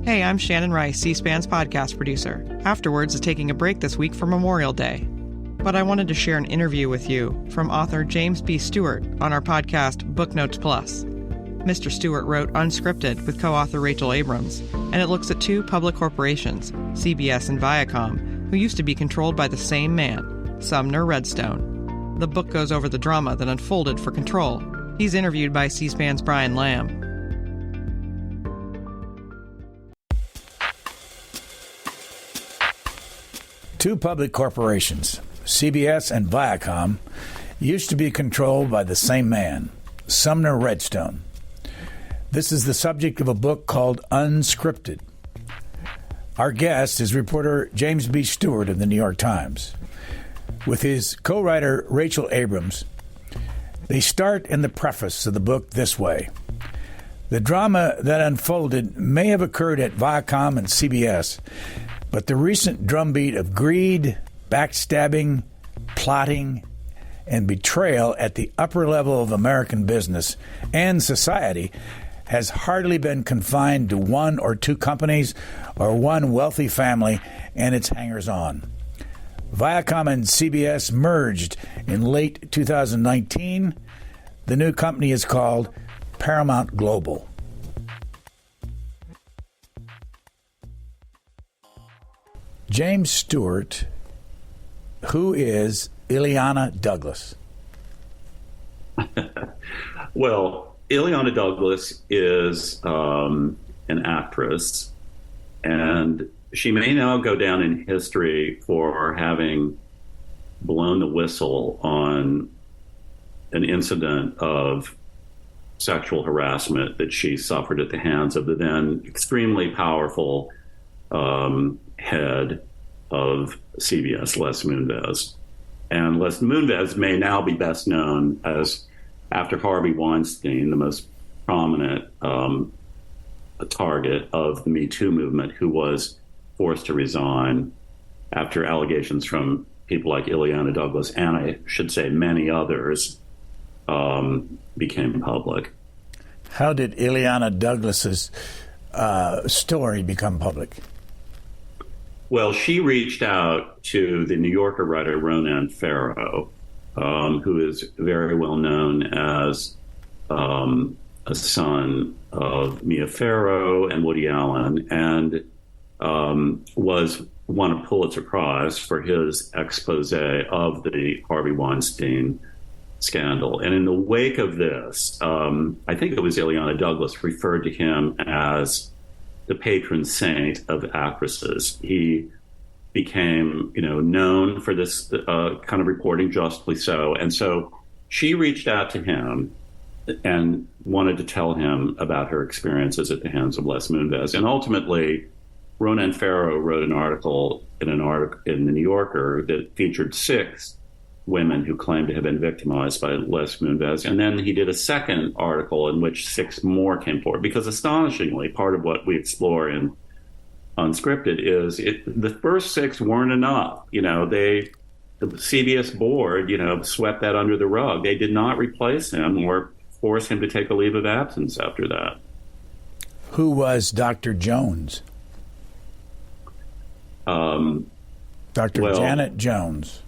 Hey, I'm Shannon Rice, C-SPAN's podcast producer. Afterwards is taking a break this week for Memorial Day. But I wanted to share an interview with you from author James B. Stewart on our podcast, Booknotes Plus. Mr. Stewart wrote Unscripted with co-author Rachel Abrams, and it looks at two public corporations, CBS and Viacom, who used to be controlled by the same man, Sumner Redstone. The book goes over the drama that unfolded for control. He's interviewed by C-SPAN's Brian Lamb. Two public corporations, CBS and Viacom, used to be controlled by the same man, Sumner Redstone. This is the subject of a book called Unscripted. Our guest is reporter James B. Stewart of the New York Times. With his co-writer Rachel Abrams, they start in the preface of the book this way. The drama that unfolded may have occurred at Viacom and CBS, but the recent drumbeat of greed, backstabbing, plotting, and betrayal at the upper level of American business and society has hardly been confined to one or two companies or one wealthy family and its hangers-on. Viacom and CBS merged in late 2019. The new company is called Paramount Global. James Stewart, who is Illeana Douglas? Well, Illeana Douglas is an actress, and she may now go down in history for having blown the whistle on an incident of sexual harassment that she suffered at the hands of the then extremely powerful head of CBS, Les Moonves. And Les Moonves may now be best known as, after Harvey Weinstein, the most prominent target of the Me Too movement, who was forced to resign after allegations from people like Illeana Douglas, and I should say many others, became public. How did Illeana Douglas's story become public? Well, she reached out to the New Yorker writer Ronan Farrow, who is very well known as a son of Mia Farrow and Woody Allen, and won a Pulitzer Prize for his expose of the Harvey Weinstein scandal. And in the wake of this, I think it was Illeana Douglas referred to him as the patron saint of actresses. He became, known for this kind of reporting, justly so. And so she reached out to him and wanted to tell him about her experiences at the hands of Les Moonves. And ultimately, Ronan Farrow wrote an article in the New Yorker that featured 6 women who claimed to have been victimized by Les Moonves. And then he did a second article in which 6 more came forward. Because astonishingly, part of what we explore in Unscripted is the first 6 weren't enough. The CBS board, swept that under the rug. They did not replace him or force him to take a leave of absence after that. Who was Dr. Jones? Dr. Janet Jones.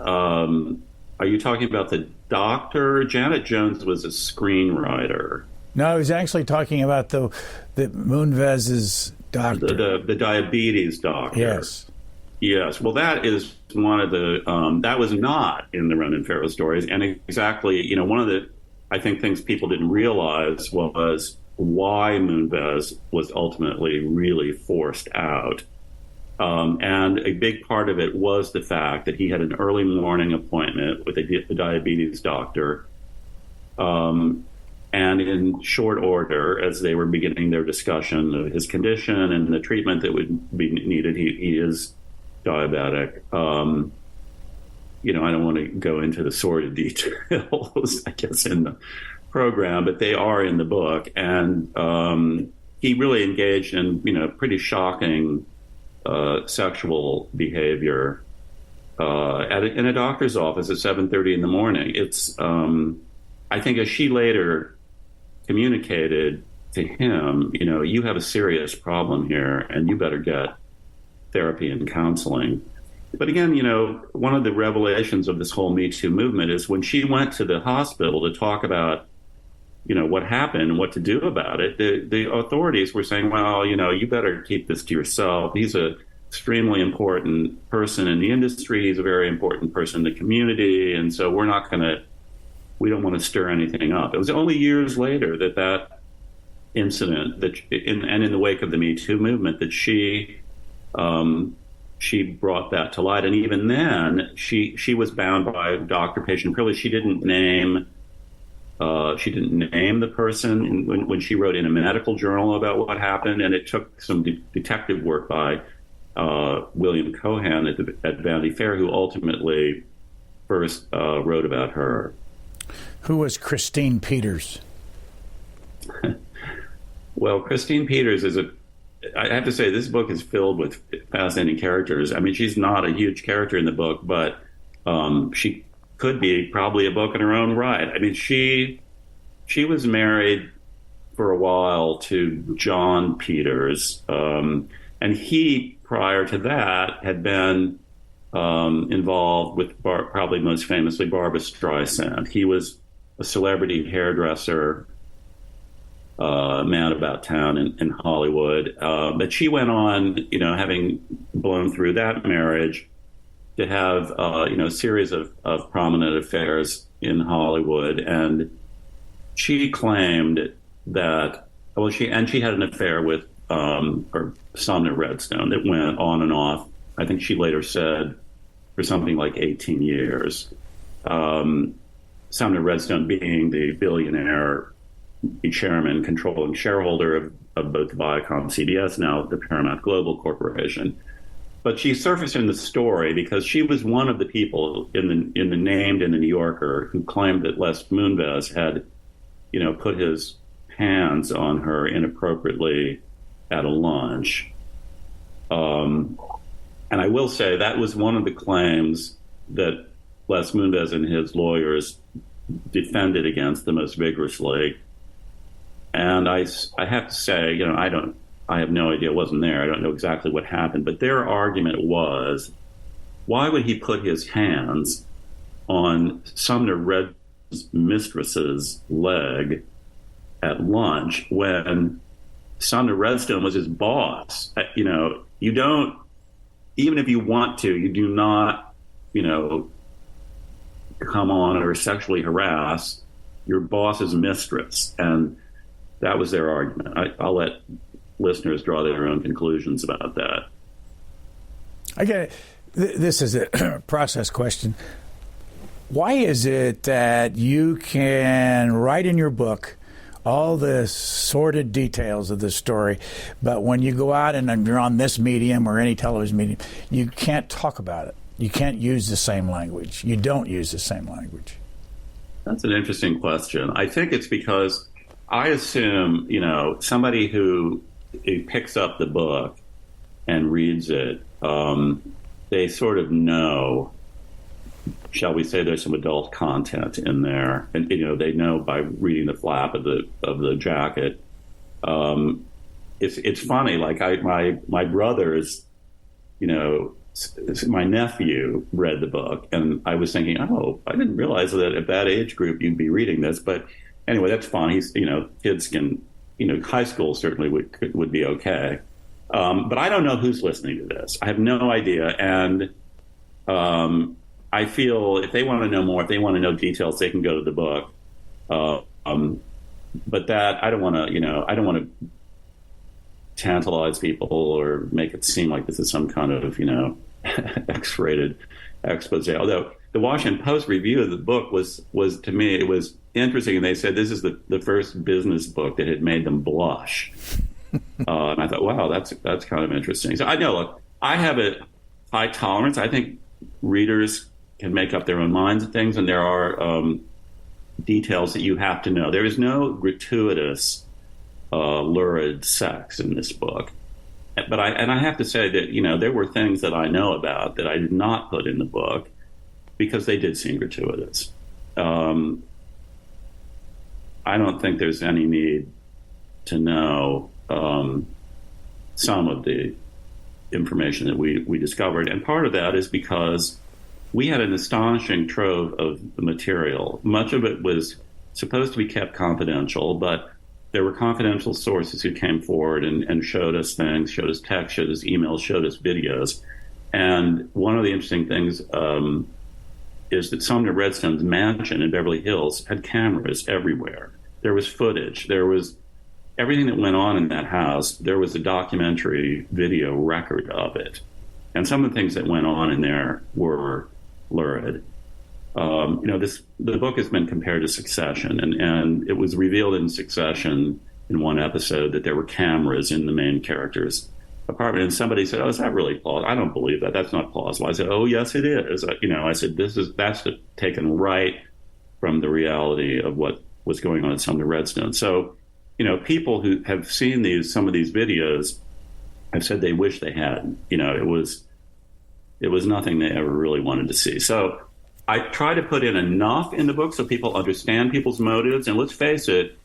Are you talking about the doctor? Janet Jones was a screenwriter. No, I was actually talking about the Moonves's doctor. The diabetes doctor. Yes. Yes. Well, that is one of the, that was not in the Ronan Farrow stories. And exactly, one of the, I think, things people didn't realize was why Moonves was ultimately really forced out. And a big part of it was the fact that he had an early morning appointment with a diabetes doctor. And in short order, as they were beginning their discussion of his condition and the treatment that would be needed, he is diabetic. I don't want to go into the sordid details, I guess, in the program, but they are in the book. And he really engaged in, pretty shocking sexual behavior in a doctor's office at 7:30 in the morning. It's, I think, as she later communicated, to him, you have a serious problem here and you better get therapy and counseling. But again, one of the revelations of this whole Me Too movement is when she went to the hospital to talk about, what happened and what to do about it, the authorities were saying, well, you better keep this to yourself. He's a extremely important person in the industry. He's a very important person in the community. And so we don't want to stir anything up. It was only years later that incident and in the wake of the Me Too movement that she brought that to light. And even then she was bound by doctor-patient privilege. She didn't name the person when she wrote in a medical journal about what happened. And it took some detective work by William Cohan at Vanity Fair, who ultimately first wrote about her. Who was Christine Peters? Well, Christine Peters I have to say, this book is filled with fascinating characters. I mean, she's not a huge character in the book, but she could be probably a book in her own right. I mean, she was married for a while to John Peters, and he, prior to that, had been involved with probably most famously Barbra Streisand. He was a celebrity hairdresser, man about town in Hollywood. But she went on, having blown through that marriage, to have, a series of prominent affairs in Hollywood. And she claimed that, she had an affair with Sumner Redstone that went on and off. I think she later said for something like 18 years. Sumner Redstone being the billionaire chairman, controlling shareholder of both Viacom and CBS, now the Paramount Global Corporation. But she surfaced in the story because she was one of the people in the named in the New Yorker who claimed that Les Moonves had, put his hands on her inappropriately at a lunch. And I will say that was one of the claims that Les Moonves and his lawyers defended against the most vigorously. And I have to say, I have no idea, wasn't there. I don't know exactly what happened. But their argument was, why would he put his hands on Sumner Redstone's mistress's leg at lunch when Sumner Redstone was his boss? You don't, even if you want to, you do not, come on or sexually harass your boss's mistress. And that was their argument. I'll let listeners draw their own conclusions about that. I get it. This is a process question. Why is it that you can write in your book all the sordid details of the story, but when you go out and you're on this medium or any television medium, you can't talk about it? You can't use the same language. You don't use the same language. That's an interesting question. I think it's because I assume, somebody who picks up the book and reads it, they sort of know, shall we say, there's some adult content in there, and they know by reading the flap of the jacket. It's funny, like my brothers, my nephew read the book, and I was thinking, oh, I didn't realize that at that age group you'd be reading this. But anyway, that's fine. He's, kids can, high school certainly would be okay. But I don't know who's listening to this. I have no idea. And I feel if they want to know more, if they want to know details, they can go to the book. But that I don't want to, tantalize people or make it seem like this is some kind of, X-rated expose. Although the Washington Post review of the book was to me, it was interesting. And they said this is the first business book that had made them blush. And I thought, wow, that's kind of interesting. So I know, look, I have a high tolerance. I think readers can make up their own minds of things, and there are details that you have to know. There is no gratuitous, lurid sex in this book. But I have to say that, there were things that I know about that I did not put in the book because they did seem gratuitous. I don't think there's any need to know some of the information that we discovered. And part of that is because we had an astonishing trove of material. Much of it was supposed to be kept confidential, but there were confidential sources who came forward and showed us things, showed us text, showed us emails, showed us videos. And one of the interesting things is that Sumner Redstone's mansion in Beverly Hills had cameras everywhere. There was footage. There was everything that went on in that house. There was a documentary video record of it. And some of the things that went on in there were lurid. The book has been compared to Succession, and it was revealed in Succession in one episode that there were cameras in the main character's apartment. And somebody said, "Oh, is that really plausible?" "I don't believe that. That's not plausible." I said, "Oh, yes, it is." I said, that's taken right from the reality of what was going on at Sumner Redstone. So, people who have seen some of these videos have said they wish they had. It was nothing they ever really wanted to see. So I try to put in enough in the book so people understand people's motives. And let's face it,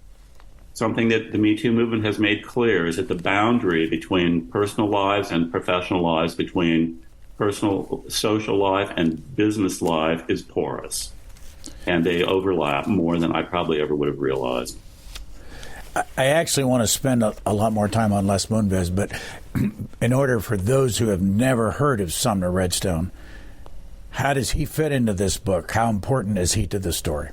something that the Me Too movement has made clear is that the boundary between personal lives and professional lives, between personal social life and business life is porous. And they overlap more than I probably ever would have realized. I actually want to spend a lot more time on Les Moonves, but in order for those who have never heard of Sumner Redstone, how does he fit into this book? How important is he to the story?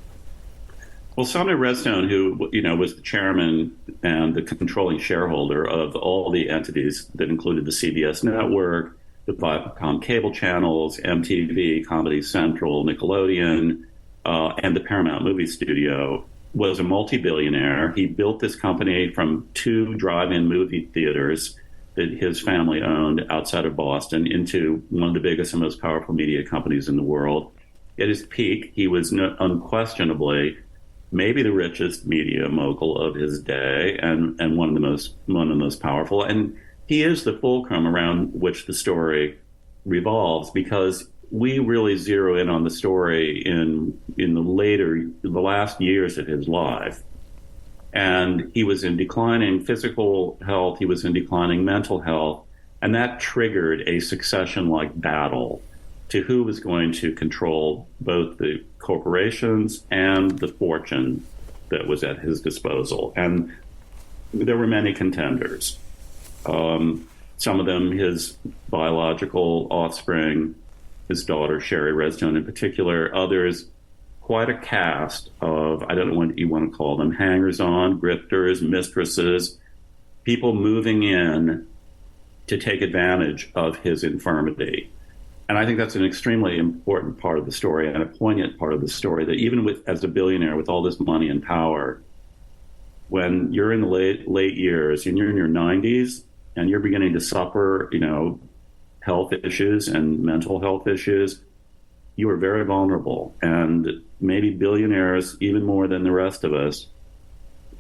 Well, Sumner Redstone, who was the chairman and the controlling shareholder of all the entities that included the CBS network, the Viacom cable channels, MTV, Comedy Central, Nickelodeon, and the Paramount movie studio, was a multi-billionaire. He built this company from 2 drive-in movie theaters that his family owned outside of Boston into one of the biggest and most powerful media companies in the world. At his peak, he was unquestionably maybe the richest media mogul of his day and one of the most powerful. And he is the fulcrum around which the story revolves, because we really zero in on the story in the last years of his life. And he was in declining physical health, he was in declining mental health, and that triggered a succession-like battle to who was going to control both the corporations and the fortune that was at his disposal. And there were many contenders. Some of them his biological offspring, his daughter, Sherry Redstone in particular, others quite a cast of, I don't know what you want to call them, hangers-on, grifters, mistresses, people moving in to take advantage of his infirmity. And I think that's an extremely important part of the story and a poignant part of the story, that even as a billionaire with all this money and power, when you're in the late years and you're in your 90s and you're beginning to suffer, health issues and mental health issues, you are very vulnerable. And maybe billionaires, even more than the rest of us,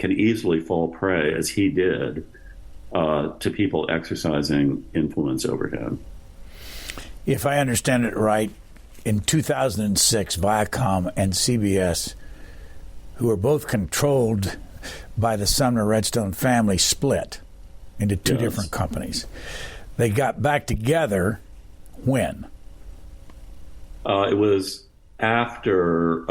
can easily fall prey, as he did, to people exercising influence over him. If I understand it right, in 2006, Viacom and CBS, who were both controlled by the Sumner Redstone family, split into 2 different companies. They got back together when? It was after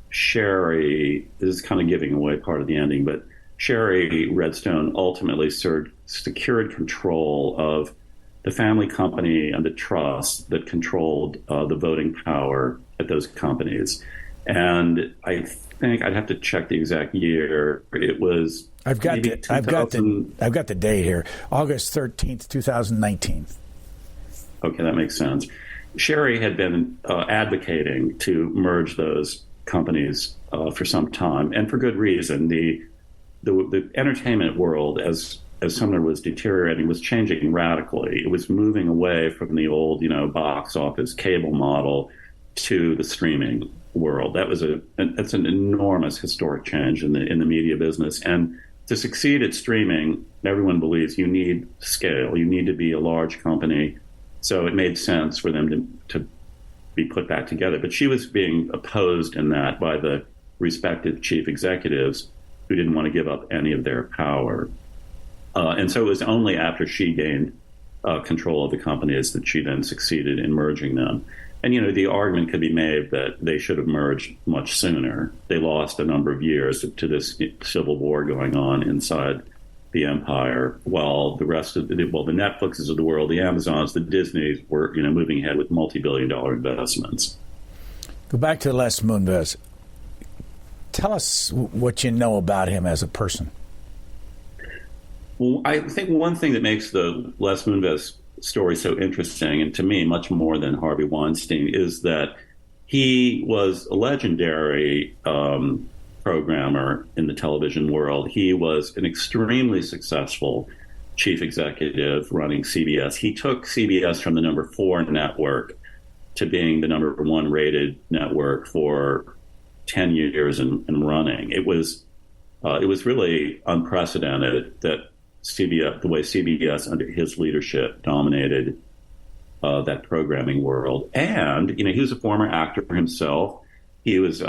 Sherry, this is kind of giving away part of the ending, but Sherry Redstone ultimately secured control of the family company and the trust that controlled the voting power at those companies. And I think I'd have to check the exact year. It was I've got the date here, August 13th, 2019. Okay, that makes sense. Sherry had been advocating to merge those companies for some time, and for good reason. The entertainment world, as Sumner was deteriorating, was changing radically. It was moving away from the old, box office cable model to the streaming world. That's an enormous historic change in the media business. And to succeed at streaming, everyone believes you need scale. You need to be a large company. So it made sense for them to be put back together. But she was being opposed in that by the respective chief executives who didn't want to give up any of their power. And so it was only after she gained control of the companies that she then succeeded in merging them. And, the argument could be made that they should have merged much sooner. They lost a number of years to this civil war going on inside the empire, while the rest of the Netflixes of the world, the Amazons, the Disneys were, moving ahead with multi-billion-dollar investments. Go back to Les Moonves. Tell us what you know about him as a person. Well, I think one thing that makes the Les Moonves story so interesting, and to me much more than Harvey Weinstein, is that he was a legendary programmer in the television world. He was an extremely successful chief executive running CBS. He took CBS from the number 4 network to being the number 1 rated network for 10 years and running. It was really unprecedented that CBS, the way CBS under his leadership dominated that programming world. And, he was a former actor himself. He was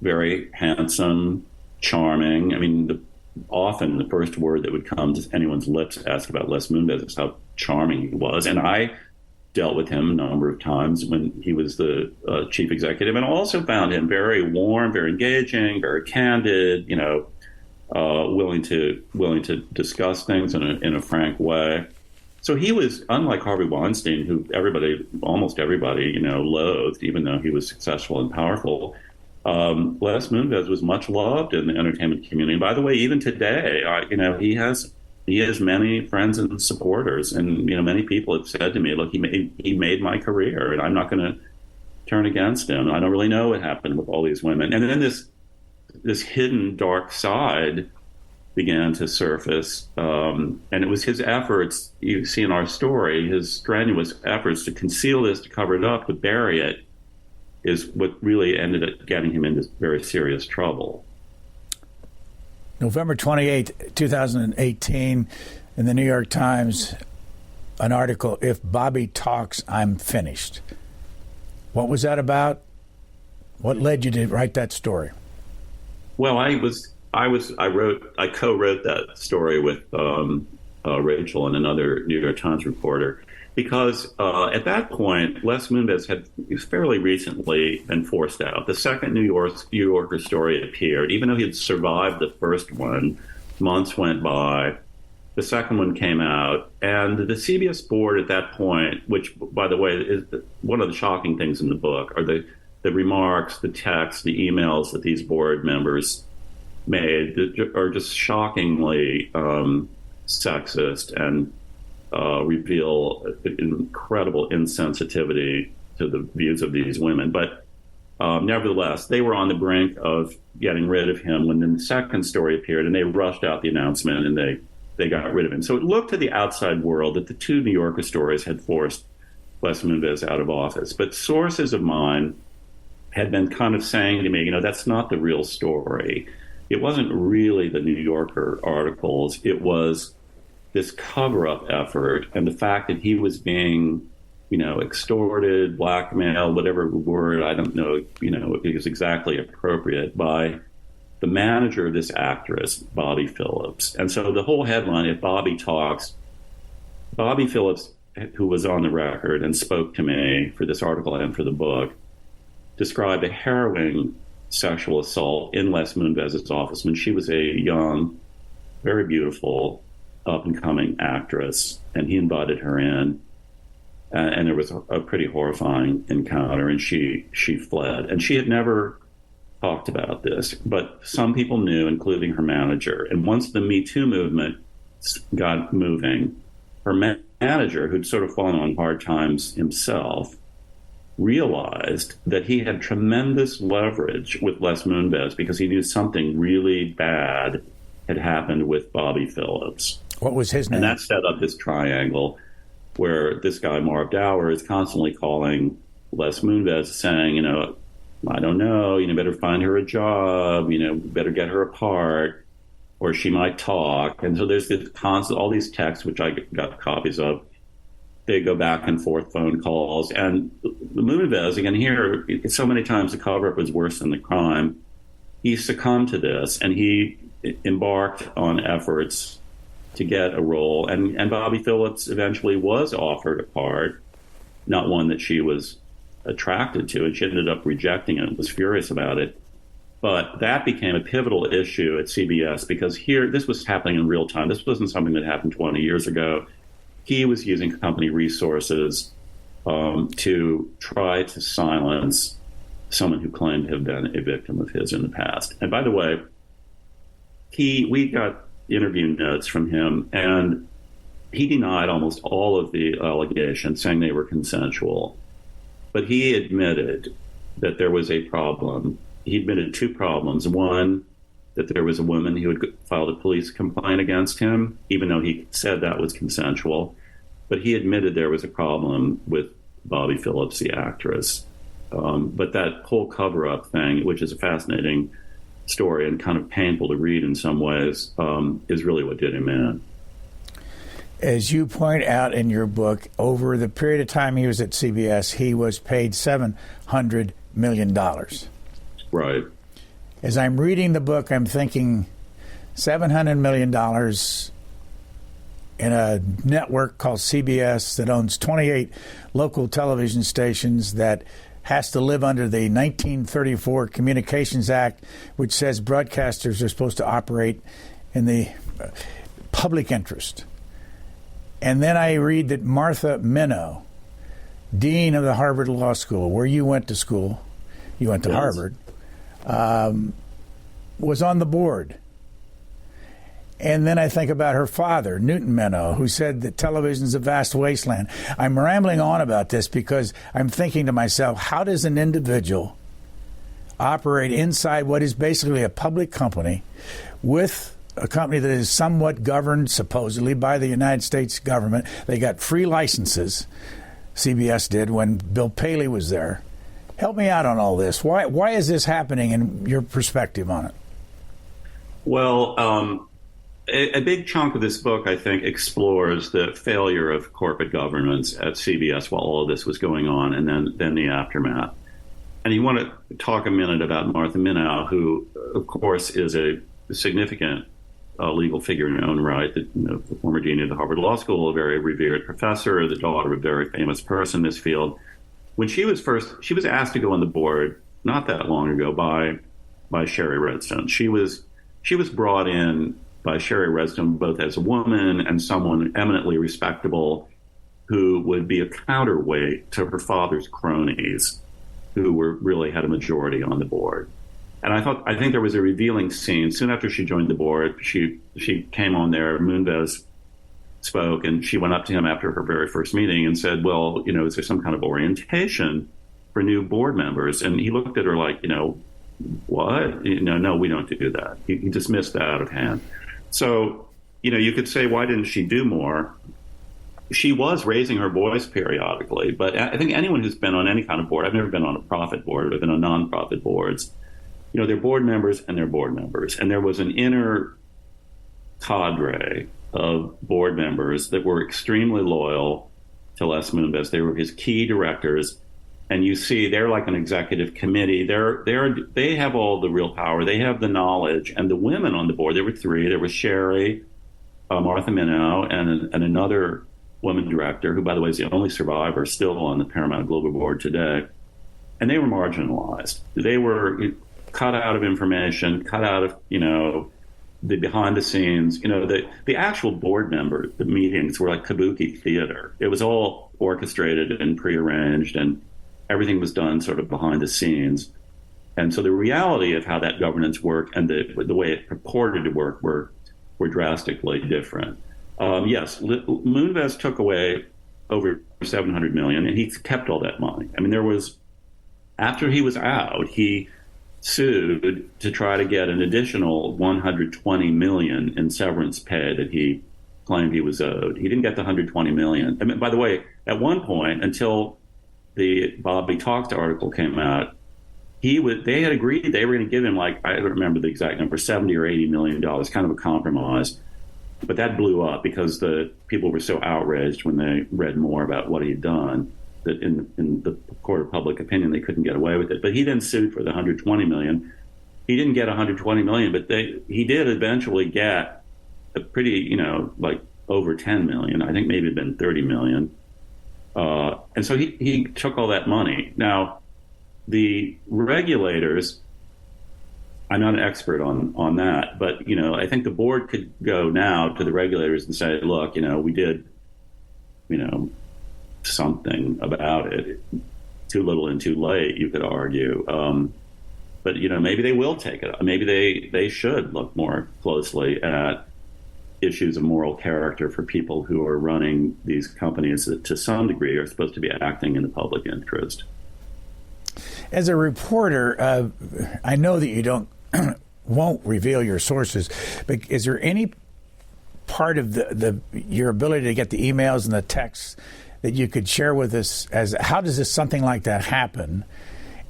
very handsome, charming. I mean, often the first word that would come to anyone's lips to ask about Les Moonves is how charming he was. And I dealt with him a number of times when he was the chief executive, and also found him very warm, very engaging, very candid, willing to discuss things in a frank way. So he was, unlike Harvey Weinstein, who almost everybody, loathed, even though he was successful and powerful. Les Moonves was much loved in the entertainment community. And by the way, even today, he has many friends and supporters, and many people have said to me, "Look, he made my career, and I'm not going to turn against him. I don't really know what happened with all these women." And then this hidden dark side began to surface, and it was his efforts, you see in our story, his strenuous efforts to conceal this, to cover it up, to bury it, is what really ended up getting him into very serious trouble. November 28, 2018, in the New York Times, an article, "If Bobby Talks, I'm Finished." What was that about? What led you to write that story? Well, I co-wrote that story with Rachel and another New York Times reporter, because at that point, Les Moonves had fairly recently been forced out. The second New Yorker story appeared. Even though he had survived the first one, months went by. The second one came out, and the CBS board at that point, which, by the way, is one of the shocking things in the book, are the remarks, the texts, the emails that these board members made that are just shockingly sexist and reveal incredible insensitivity to the views of these women. But nevertheless, they were on the brink of getting rid of him when the second story appeared, and they rushed out the announcement and they got rid of him. So it looked to the outside world that the two New Yorker stories had forced Les Moonves out of office. But sources of mine had been kind of saying to me, that's not the real story. It wasn't really the New Yorker articles. It was this cover-up effort, and the fact that he was being, extorted, blackmailed, whatever word, I don't know, is exactly appropriate, by the manager of this actress, Bobby Phillips. And so the whole headline, "If Bobby Talks," Bobby Phillips, who was on the record and spoke to me for this article and for the book, described a harrowing sexual assault in Les Moonves' office when she was a young, very beautiful, up-and-coming actress, and he invited her in, and there was a pretty horrifying encounter, and she fled. And she had never talked about this, but some people knew, including her manager. And once the Me Too movement got moving, her manager, who'd sort of fallen on hard times himself, realized that he had tremendous leverage with Les Moonves because he knew something really bad had happened with Bobby Phillips. What was his name? And that set up this triangle where this guy, Marv Dower, is constantly calling Les Moonves saying, I don't know, better find her a job, better get her apart, or she might talk. And so there's this constant, all these texts, which I got copies of. They go back and forth phone calls. And the Moonves, again, here, so many times the cover-up was worse than the crime. He succumbed to this, and he embarked on efforts to get a role, and Bobby Phillips eventually was offered a part, not one that she was attracted to, and she ended up rejecting it and was furious about it. But that became a pivotal issue at CBS because this was happening in real time. This wasn't something that happened 20 years ago. He was using company resources to try to silence someone who claimed to have been a victim of his in the past. And by the way, we got interview notes from him, and he denied almost all of the allegations, saying they were consensual. But he admitted that there was a problem. He admitted two problems. One, that there was a woman who had filed a police complaint against him, even though he said that was consensual. But he admitted there was a problem with Bobby Phillips, the actress. But that whole cover-up thing, which is a fascinating story and kind of painful to read in some ways, is really what did him in. As you point out in your book, over the period of time he was at CBS, he was paid $700 million. Right. As I'm reading the book, I'm thinking $700 million in a network called CBS that owns 28 local television stations, that has to live under the 1934 Communications Act, which says broadcasters are supposed to operate in the public interest. And then I read that Martha Minow, dean of the Harvard Law School, where you went to school, you went to Harvard, was on the board. And then I think about her father, Newton Minow, who said that television's a vast wasteland. I'm rambling on about this because I'm thinking to myself, how does an individual operate inside what is basically a public company with a company that is somewhat governed, supposedly, by the United States government? They got free licenses, CBS did, when Bill Paley was there. Help me out on all this. Why is this happening, and your perspective on it? Well, a big chunk of this book, I think, explores the failure of corporate governance at CBS while all of this was going on, and then the aftermath. And you want to talk a minute about Martha Minow, who, of course, is a significant legal figure in her own right, the former dean of the Harvard Law School, a very revered professor, the daughter of a very famous person in this field. When she was asked to go on the board not that long ago by Sherry Redstone. She was brought in by Sherry Redstone both as a woman and someone eminently respectable who would be a counterweight to her father's cronies, who really had a majority on the board. And I think there was a revealing scene soon after she joined the board. She came on there. Moonves spoke, and she went up to him after her very first meeting and said, "Well, is there some kind of orientation for new board members?" And he looked at her like, what? No, we don't do that. He dismissed that out of hand. So, you could say, why didn't she do more? She was raising her voice periodically, but I think anyone who's been on any kind of board, I've never been on a profit board, I've been on non-profit boards, they're board members and they're board members. And there was an inner cadre of board members that were extremely loyal to Les Moonves. They were his key directors. And you see, they're like an executive committee. They have all the real power. They have the knowledge. And the women on the board, there were three. There was Sherry, Martha Minow, and another woman director, who, by the way, is the only survivor still on the Paramount Global board today. And they were marginalized. They were cut out of information, cut out of, the behind the scenes. The actual board members, the meetings were like kabuki theater. It was all orchestrated and prearranged, and everything was done sort of behind the scenes. And so the reality of how that governance worked and the way it purported to work were drastically different. Yes, Moonves took away over $700 million, and he kept all that money. I mean, after he was out, he sued to try to get an additional $120 million in severance pay that he claimed he was owed. He didn't get the $120 million. I mean, by the way, at one point, until the Bobby Talks article came out, they had agreed they were going to give him, I don't remember the exact number, $70 or $80 million, kind of a compromise. But that blew up because the people were so outraged when they read more about what he had done that in the court of public opinion, they couldn't get away with it. But he then sued for the $120 million. he didn't get 120 million, but he did eventually get a pretty, like over 10 million. I think maybe it'd been 30 million. And so he took all that money. Now, the regulators, I'm not an expert on that, but, I think the board could go now to the regulators and say, look, we did, something about it. Too little and too late, you could argue. But, maybe they will take it. Maybe they should look more closely at issues of moral character for people who are running these companies that to some degree are supposed to be acting in the public interest. As a reporter, I know that you won't reveal your sources, but is there any part of your ability to get the emails and the texts that you could share with us as how does something like that happen?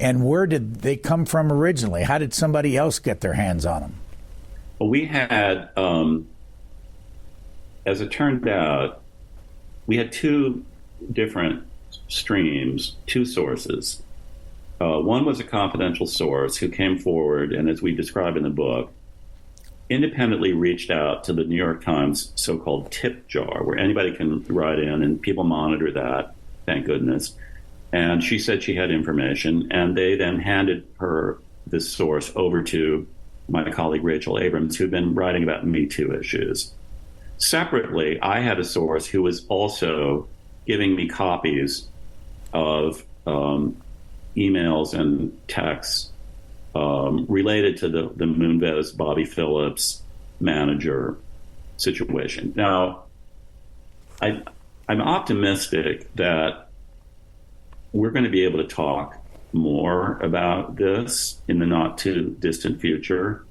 And where did they come from originally? How did somebody else get their hands on them? Well, we had, as it turned out, we had two different streams, two sources. One was a confidential source who came forward and, as we describe in the book, independently reached out to the New York Times so-called tip jar, where anybody can write in and people monitor that, thank goodness. And she said she had information, and they then handed her this source over to my colleague Rachel Abrams, who'd been writing about Me Too issues. Separately, I had a source who was also giving me copies of emails and texts related to the Moonves Bobby Phillips manager situation. Now, I'm optimistic that we're going to be able to talk more about this in the not too distant future.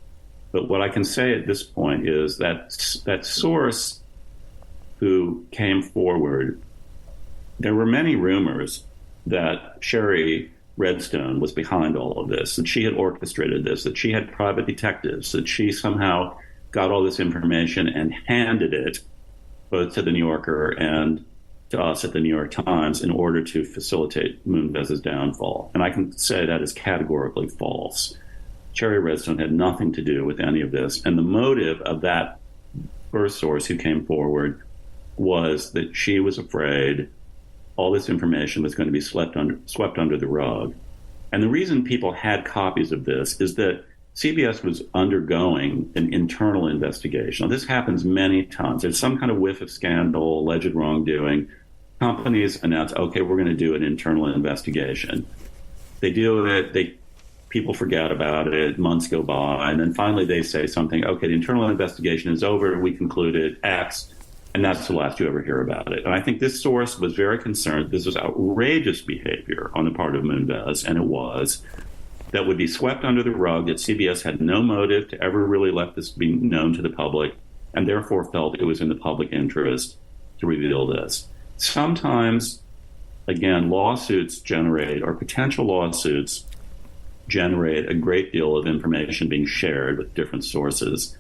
But what I can say at this point is that source who came forward, there were many rumors that Sherry Redstone was behind all of this, that she had orchestrated this, that she had private detectives, that she somehow got all this information and handed it both to the New Yorker and to us at the New York Times in order to facilitate Moonves's downfall. And I can say that is categorically false. Sherry Redstone had nothing to do with any of this. And the motive of that first source who came forward was that she was afraid all this information was going to be swept under the rug. And the reason people had copies of this is that CBS was undergoing an internal investigation. Now, this happens many times. There's some kind of whiff of scandal, alleged wrongdoing. Companies announce, okay, we're going to do an internal investigation. They do it. People forget about it. Months go by. And then finally they say something, okay, the internal investigation is over. We concluded X. And that's the last you ever hear about it. And I think this source was very concerned. This was outrageous behavior on the part of Moonves, and it was, that would be swept under the rug, that CBS had no motive to ever really let this be known to the public, and therefore felt it was in the public interest to reveal this. Sometimes, again, lawsuits generate, or potential lawsuits generate, a great deal of information being shared with different sources.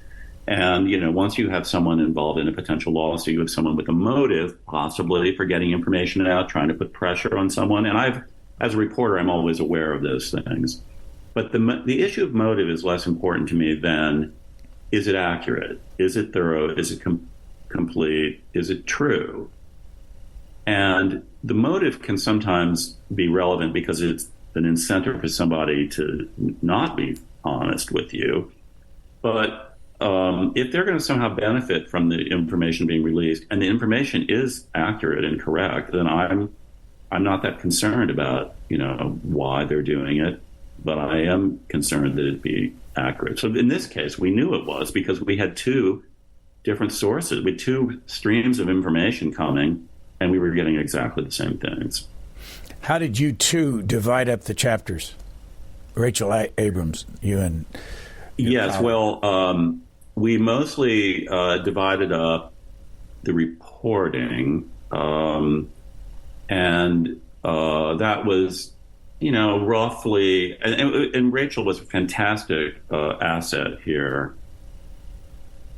And, once you have someone involved in a potential lawsuit, you have someone with a motive, possibly, for getting information out, trying to put pressure on someone. And as a reporter, I'm always aware of those things. But the issue of motive is less important to me than, is it accurate? Is it thorough? Is it complete? Is it true? And the motive can sometimes be relevant because it's an incentive for somebody to not be honest with you. But if they're going to somehow benefit from the information being released, and the information is accurate and correct, then I'm not that concerned about why they're doing it, but I am concerned that it be accurate. So in this case, we knew it was because we had two different sources with two streams of information coming, and we were getting exactly the same things. How did you two divide up the chapters? Rachel Abrams, you and yes, well, we mostly divided up the reporting, and that was, roughly, and Rachel was a fantastic asset here.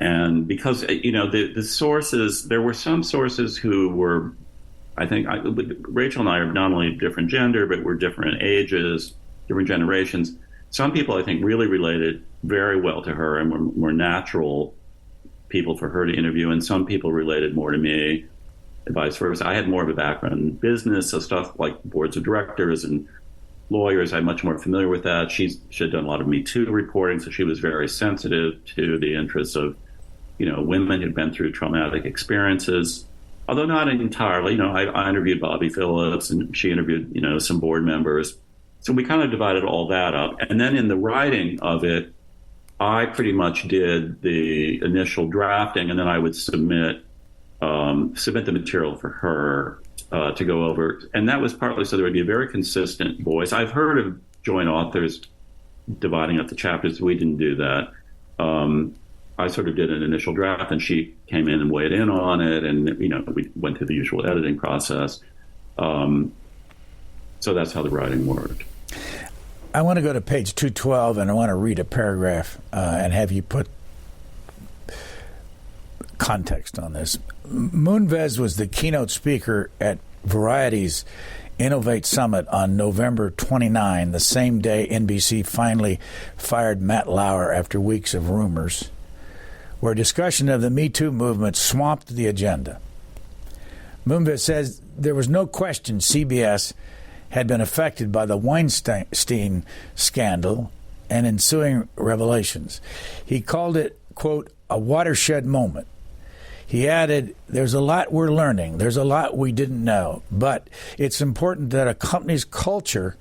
And because, the sources, there were some sources who were, I think, Rachel and I are not only different gender, but we're different ages, different generations. some people, I think, really related very well to her and were natural people for her to interview, and some people related more to me, and vice versa. I had more of a background in business, so stuff like boards of directors and lawyers, I'm much more familiar with that. She had done a lot of Me Too reporting, so she was very sensitive to the interests of, women who'd been through traumatic experiences, although not entirely. I interviewed Bobby Phillips, and she interviewed, some board members. So we kind of divided all that up. And then in the writing of it, I pretty much did the initial drafting, and then I would submit the material for her to go over. And that was partly so there would be a very consistent voice. I've heard of joint authors dividing up the chapters. We didn't do that. I sort of did an initial draft, and she came in and weighed in on it, and we went through the usual editing process. So that's how the writing worked. I want to go to page 212, and I want to read a paragraph and have you put context on this. Moonves was the keynote speaker at Variety's Innovate Summit on November 29, the same day NBC finally fired Matt Lauer after weeks of rumors, where discussion of the Me Too movement swamped the agenda. Moonves says there was no question CBS had been affected by the Weinstein scandal and ensuing revelations. He called it, quote, a watershed moment. He added, there's a lot we're learning. There's a lot we didn't know. But it's important that a company's culture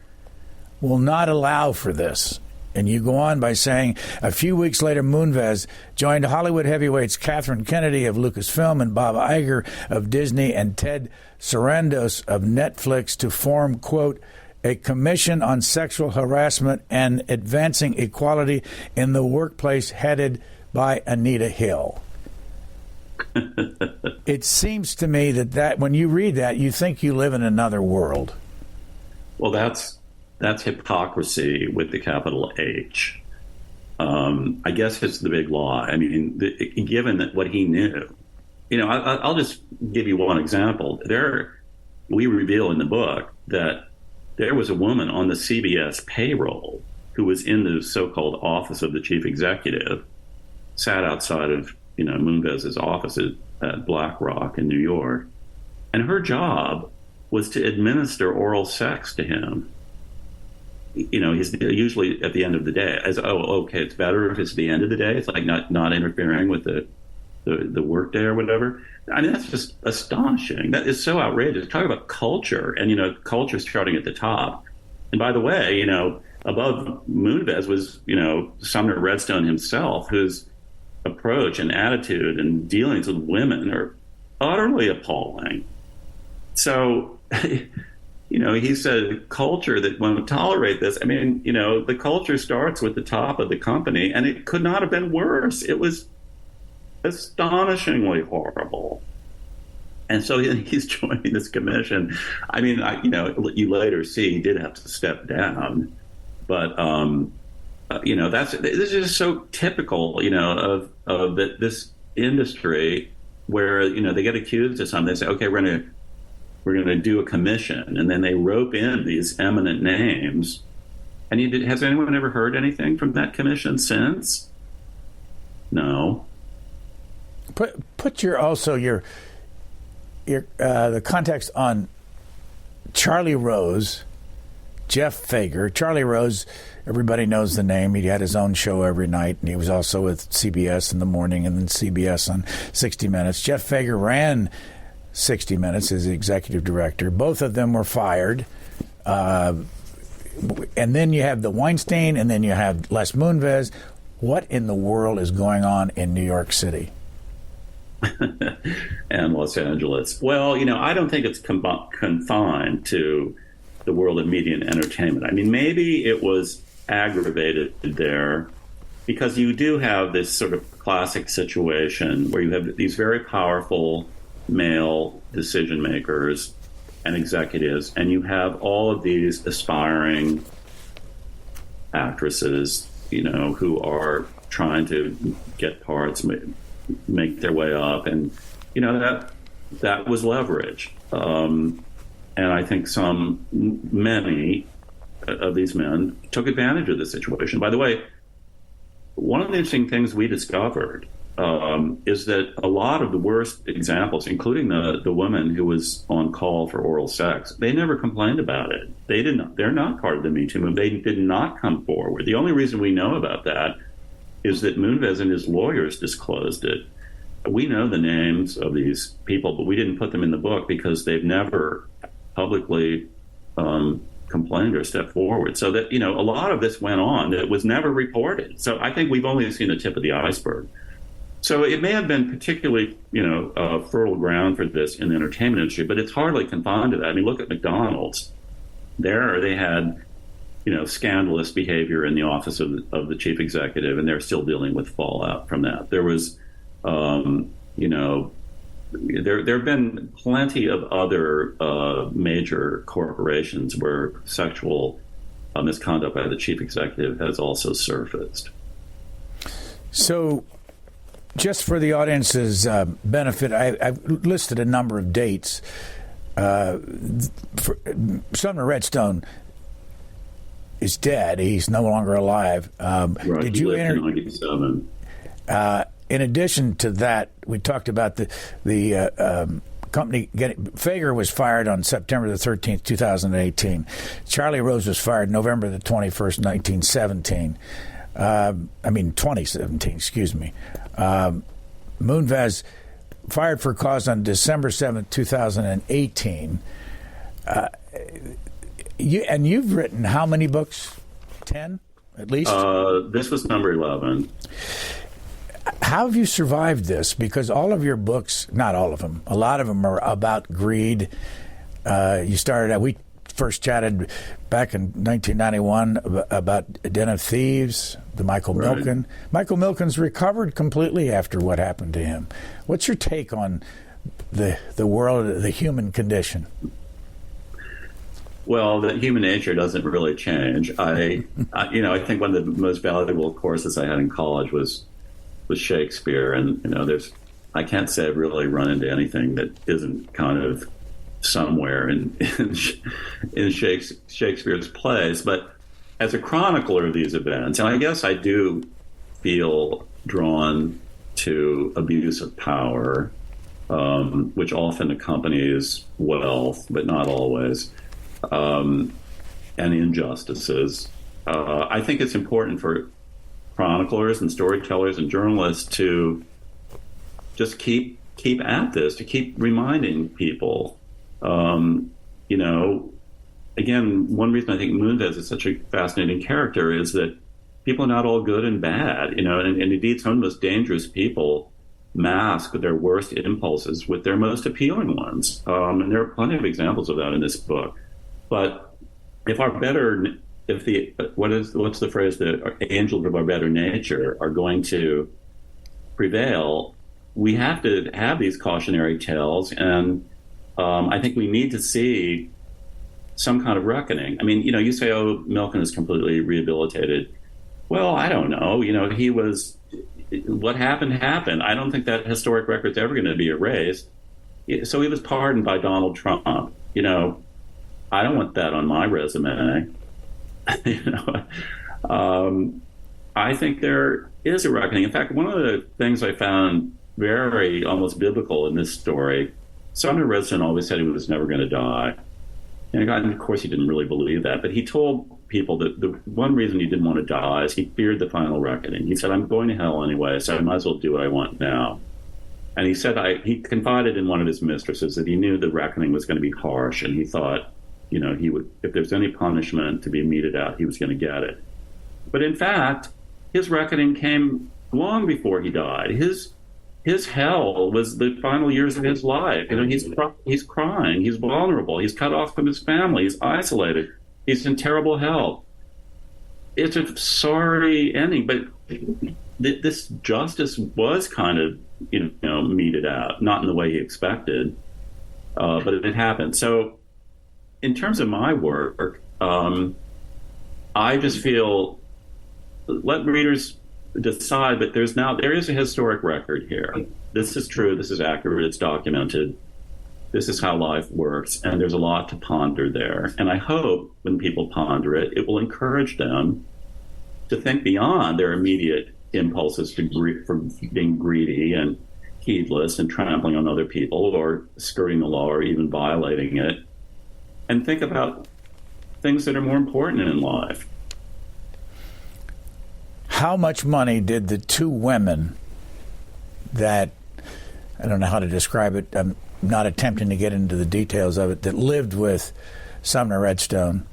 will not allow for this. And you go on by saying, a few weeks later, Moonves joined Hollywood heavyweights Catherine Kennedy of Lucasfilm and Bob Iger of Disney and Ted Sarandos of Netflix to form, quote, a commission on sexual harassment and advancing equality in the workplace headed by Anita Hill. It seems to me that when you read that, you think you live in another world. Well, that's hypocrisy with the capital H. I guess it's the big lie. I mean, given that what he knew, I'll just give you one example. We reveal in the book that there was a woman on the CBS payroll who was in the so-called office of the chief executive, sat outside of Moonves's office at BlackRock in New York, and her job was to administer oral sex to him. He's usually at the end of the day. Okay, it's better if it's the end of the day. It's like not interfering with the work day or whatever. I mean, that's just astonishing. That is so outrageous. Talk about culture, and culture starting at the top. And by the way, above Moonves was Sumner Redstone himself, whose approach and attitude and dealings with women are utterly appalling. So, he said culture that won't tolerate this. I mean, the culture starts with the top of the company, and it could not have been worse. It was astonishingly horrible. And so he's joining this commission. I mean, you later see he did have to step down, but this is just so typical, of this industry where they get accused of something. They say, okay, we're going to do a commission, and then they rope in these eminent names. And has anyone ever heard anything from that commission since? No. Put the context on Charlie Rose, Jeff Fager. Charlie Rose, everybody knows the name. He had his own show every night, and he was also with CBS in the morning and then CBS on 60 Minutes. Jeff Fager ran 60 Minutes as the executive director. Both of them were fired. And then you have the Weinstein, and then you have Les Moonves. What in the world is going on in New York City? And Los Angeles. Well, I don't think it's confined to the world of media and entertainment. I mean, maybe it was aggravated there because you do have this sort of classic situation where you have these very powerful male decision makers and executives, and you have all of these aspiring actresses, who are trying to get parts, make their way up, and that was leverage. And I think many of these men took advantage of the situation. By the way, one of the interesting things we discovered is that a lot of the worst examples, including the woman who was on call for oral sex, they never complained about it. They're not part of the Me Too movement. They did not come forward. The only reason we know about that is that Moonves and his lawyers disclosed it. We know the names of these people, but we didn't put them in the book because they've never publicly complained or stepped forward. So that, a lot of this went on that was never reported. So I think we've only seen the tip of the iceberg. So it may have been particularly, fertile ground for this in the entertainment industry, but it's hardly confined to that. I mean, look at McDonald's. There they had, scandalous behavior in the office of the chief executive, and they're still dealing with fallout from that. There was, there have been plenty of other major corporations where sexual misconduct by the chief executive has also surfaced. So, just for the audience's benefit, I've listed a number of dates. Sumner Redstone is dead. He's no longer alive. Right, did you enter? 97. In addition to that, we talked about the company Fager was fired on September the 13th, 2018. Charlie Rose was fired November the 21st, 2017, excuse me. Moonves fired for cause on December 7th, 2018. You've written how many books? 10, at least? This was number 11. How have you survived this? Because all of your books, not all of them, a lot of them are about greed. You started out, we first chatted back in 1991 about Den of Thieves, the Michael Milken. Michael Milken's recovered completely after what happened to him. What's your take on the world, the human condition? Well, the human nature doesn't really change. I think one of the most valuable courses I had in college was Shakespeare, and I can't say I've really run into anything that isn't kind of somewhere in Shakespeare's plays. But as a chronicler of these events, and I guess I do feel drawn to abuse of power, which often accompanies wealth, but not always, and injustices. I think it's important for chroniclers and storytellers and journalists to just keep at this, to keep reminding people. Again, one reason I think Moonves is such a fascinating character is that people are not all good and bad, and indeed some of the most dangerous people mask their worst impulses with their most appealing ones. And there are plenty of examples of that in this book. But what's the phrase, the angels of our better nature are going to prevail, we have to have these cautionary tales, and I think we need to see some kind of reckoning. I mean, you say, oh, Milken is completely rehabilitated. Well, I don't know. What happened. I don't think that historic record's ever going to be erased. So he was pardoned by Donald Trump. I don't want that on my resume. I think there is a reckoning. In fact, one of the things I found very almost biblical in this story, Sumner Redstone always said he was never going to die. And of course, he didn't really believe that. But he told people that the one reason he didn't want to die is he feared the final reckoning. He said, I'm going to hell anyway, so I might as well do what I want now. And he said he confided in one of his mistresses that he knew the reckoning was going to be harsh, and he thought, he would, if there's any punishment to be meted out, he was going to get it. But in fact, his reckoning came long before he died. His hell was the final years of his life. He's crying, he's vulnerable, he's cut off from his family, he's isolated, he's in terrible health. It's a sorry ending, but this justice was kind of, meted out, not in the way he expected, but it happened. So, in terms of my work, I just feel, let readers decide, but there is a historic record here. This is true, this is accurate, it's documented. this is how life works, and there's a lot to ponder there. And I hope when people ponder it, it will encourage them to think beyond their immediate impulses from being greedy and heedless and trampling on other people or skirting the law or even violating it, and think about things that are more important in life. How much money did the two women that, I don't know how to describe it, I'm not attempting to get into the details of it, that lived with Sumner Redstone,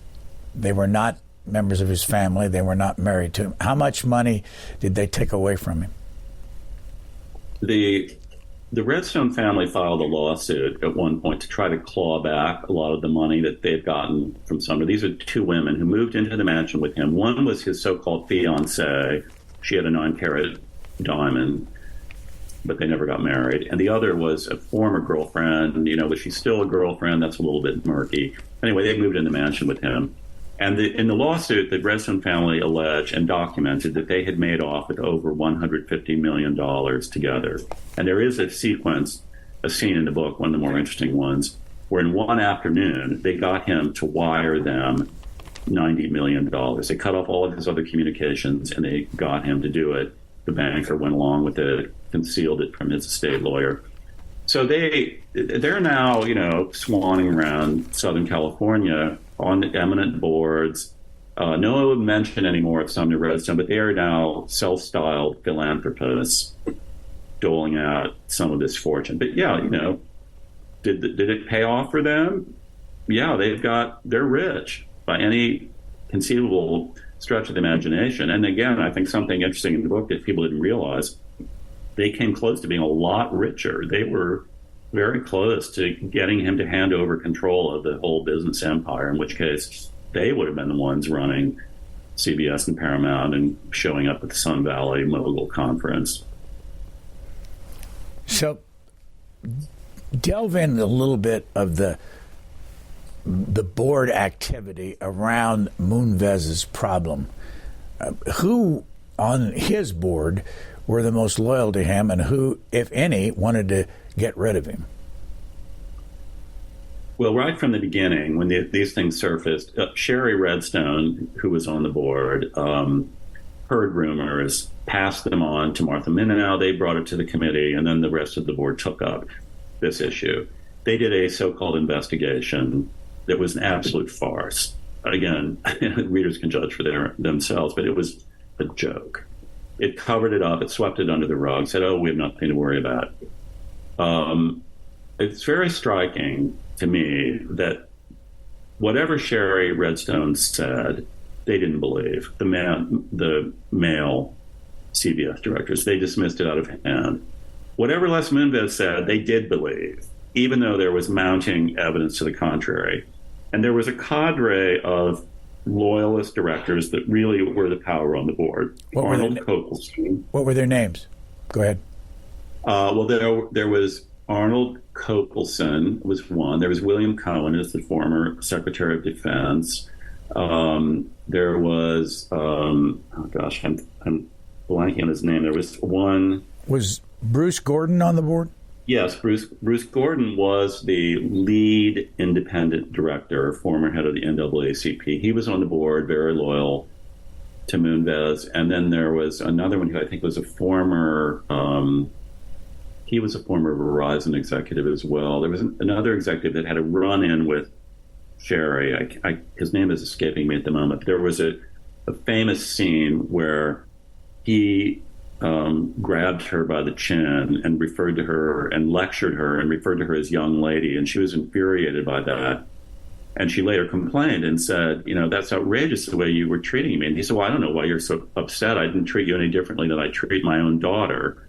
they were not members of his family, they were not married to him, how much money did they take away from him? The Redstone family filed a lawsuit at one point to try to claw back a lot of the money that they've gotten from Sumner. These are two women who moved into the mansion with him. One was his so-called fiancée. She had a 9-carat diamond, but they never got married. And the other was a former girlfriend. Was she still a girlfriend? That's a little bit murky. Anyway, they moved in the mansion with him. And in the lawsuit, the Redstone family alleged and documented that they had made off with over $150 million together. And there is a scene in the book, one of the more interesting ones, where in one afternoon, they got him to wire them $90 million. They cut off all of his other communications, and they got him to do it. The banker went along with it, concealed it from his estate lawyer. So they're now, swanning around Southern California on eminent boards. No mention anymore of Sumner Redstone, but they are now self-styled philanthropists doling out some of this fortune. But did it pay off for them? Yeah, they're rich by any conceivable stretch of the imagination. And again, I think something interesting in the book that people didn't realize, they came close to being a lot richer. They were very close to getting him to hand over control of the whole business empire, in which case they would have been the ones running CBS and Paramount and showing up at the Sun Valley Mogul Conference. So delve in a little bit of the board activity around Moonvez's problem. Who on his board were the most loyal to him, and who, if any, wanted to get rid of him? Well, right from the beginning, when these things surfaced, Sherry Redstone, who was on the board, heard rumors, passed them on to Martha Minow. They brought it to the committee, and then the rest of the board took up this issue. They did a so-called investigation that was an absolute farce. Again, readers can judge for themselves, but it was a joke. It covered it up. It swept it under the rug, said, we have nothing to worry about. It's very striking to me that whatever Sherry Redstone said, they didn't believe. The male CBS directors, they dismissed it out of hand. Whatever Les Moonves said, they did believe, even though there was mounting evidence to the contrary. And there was a cadre of loyalist directors that really were the power on the board. Arnold Copleston. What were their names? Go ahead. Well, there was Arnold Copleston was one. There was William Cohen, as the former Secretary of Defense. There was, I'm blanking on his name. There was one. Was Bruce Gordon on the board? Yes, Bruce Gordon was the lead independent director, former head of the NAACP. He was on the board, very loyal to Moonves. And then there was another one who I think was a former Verizon executive as well. There was another executive that had a run-in with Sherry. His name is escaping me at the moment. There was a famous scene where he grabbed her by the chin and referred to her and lectured her and referred to her as young lady, and she was infuriated by that. And she later complained and said, that's outrageous the way you were treating me. And he said, well, I don't know why you're so upset. I didn't treat you any differently than I treat my own daughter.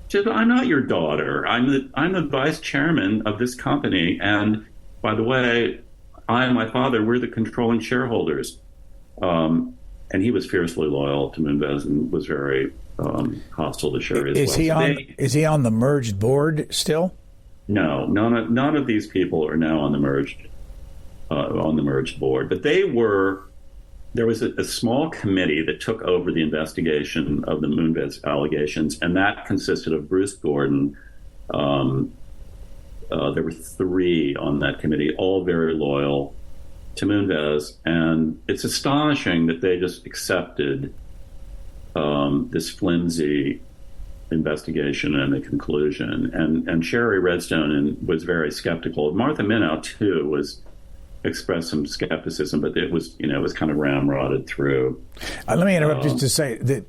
She said, I'm not your daughter. I'm the vice chairman of this company. And by the way, I and my father, we're the controlling shareholders. And he was fiercely loyal to Moonves and was very hostile to Sherry as well. Is he on the merged board still? No, none of these people are now on the merged board. But there was a small committee that took over the investigation of the Moonves allegations, and that consisted of Bruce Gordon, There were 3 on that committee, all very loyal to Moonves, and it's astonishing that they just accepted this flimsy investigation and the conclusion. And Sherry Redstone was very skeptical. Martha Minow too expressed some skepticism, but it was kind of ramrodded through. Let me interrupt just to say that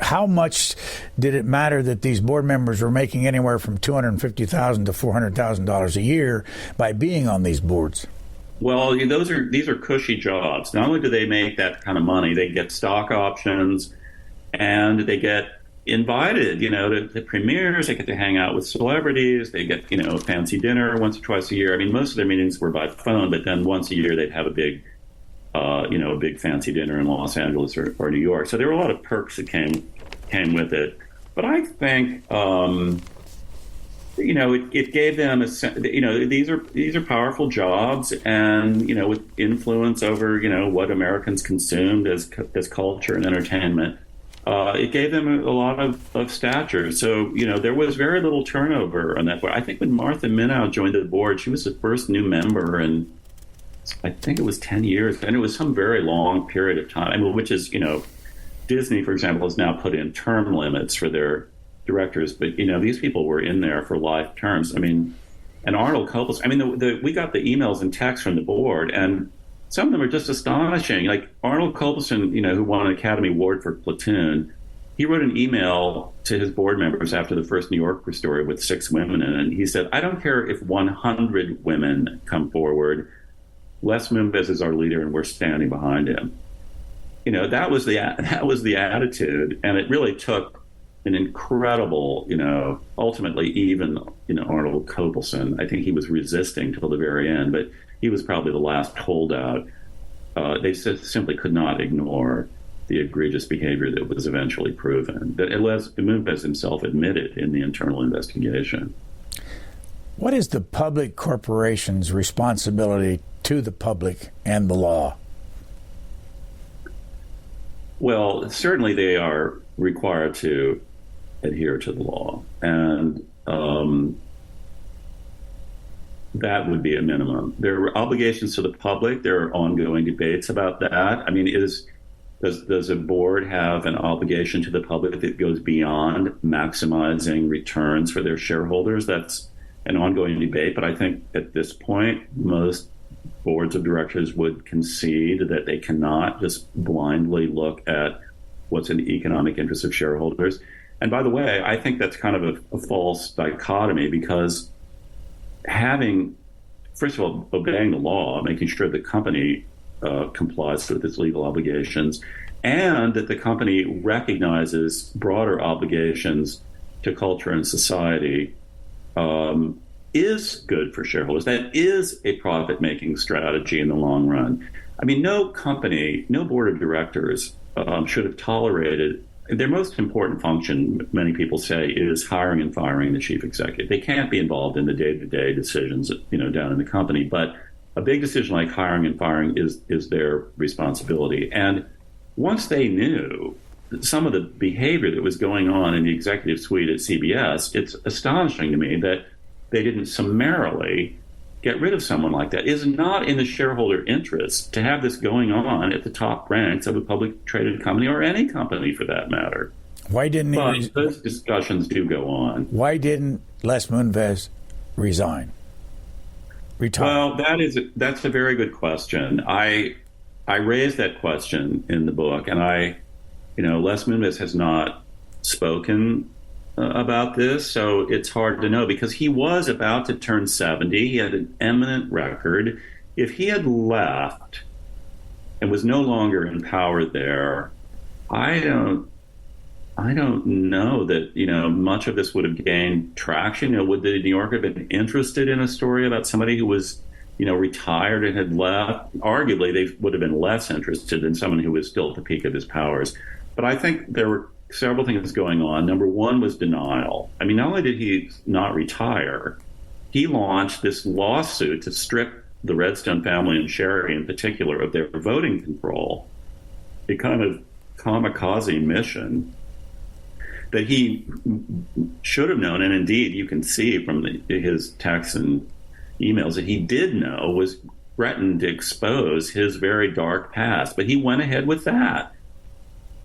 how much did it matter that these board members were making anywhere from $250,000 to $400,000 a year by being on these boards? Well, these are cushy jobs. Not only do they make that kind of money, they get stock options, and they get invited, to the premieres. They get to hang out with celebrities. They get, a fancy dinner once or twice a year. I mean, most of their meetings were by phone, but then once a year they'd have a big fancy dinner in Los Angeles or New York. So there were a lot of perks that came with it. But I think, it gave them a sense. These are powerful jobs, and with influence over what Americans consumed as culture and entertainment. It gave them a lot of stature. So, there was very little turnover on that board. I think when Martha Minow joined the board, she was the first new member, and I think it was 10 years. And it was some very long period of time, which is, Disney, for example, has now put in term limits for their directors. But, these people were in there for life terms. And Arnold Copelson, we got the emails and texts from the board, and some of them are just astonishing. Like Arnold Copelson, who won an Academy Award for Platoon, he wrote an email to his board members after the first New Yorker story with 6 women in it. And he said, "I don't care if 100 women come forward. Les Moonves is our leader, and we're standing behind him." That was the attitude, and it really took an incredible, ultimately even, Arnold Copelson. I think he was resisting till the very end, but he was probably the last holdout. They simply could not ignore the egregious behavior that was eventually proven, that Moonves himself admitted in the internal investigation. What is the public corporation's responsibility to the public and the law? Well, certainly they are required to adhere to the law, and that would be a minimum. There are obligations to the public. There are ongoing debates about that. I mean, does a board have an obligation to the public that goes beyond maximizing returns for their shareholders? That's an ongoing debate, but I think at this point, most boards of directors would concede that they cannot just blindly look at what's in the economic interest of shareholders. And by the way, I think that's kind of a false dichotomy, because first of all, obeying the law, making sure the company complies with its legal obligations, and that the company recognizes broader obligations to culture and society, is good for shareholders. That is a profit-making strategy in the long run. I mean, no company, no board of directors should have tolerated. Their most important function, many people say, is hiring and firing the chief executive. They can't be involved in the day-to-day decisions, down in the company. But a big decision like hiring and firing is their responsibility. And once they knew some of the behavior that was going on in the executive suite at CBS, it's astonishing to me that they didn't summarily get rid of someone like that. It is not in the shareholder interest to have this going on at the top ranks of a public traded company, or any company for that matter. Why didn't those discussions do go on? Why didn't Les Moonves retire? Well, that's a very good question. I raised that question in the book, and Les Moonves has not spoken about this, so it's hard to know, because he was about to turn 70. He had an eminent record. If he had left and was no longer in power there, I don't know that much of this would have gained traction. Would the New Yorker have been interested in a story about somebody who was retired and had left? Arguably, they would have been less interested in someone who was still at the peak of his powers. But I think there were several things going on. Number one was denial. I mean, not only did he not retire, he launched this lawsuit to strip the Redstone family, and Sherry in particular, of their voting control. A kind of kamikaze mission. that he should have known, and indeed you can see from his texts and emails that he did know, was threatened to expose his very dark past. But he went ahead with that.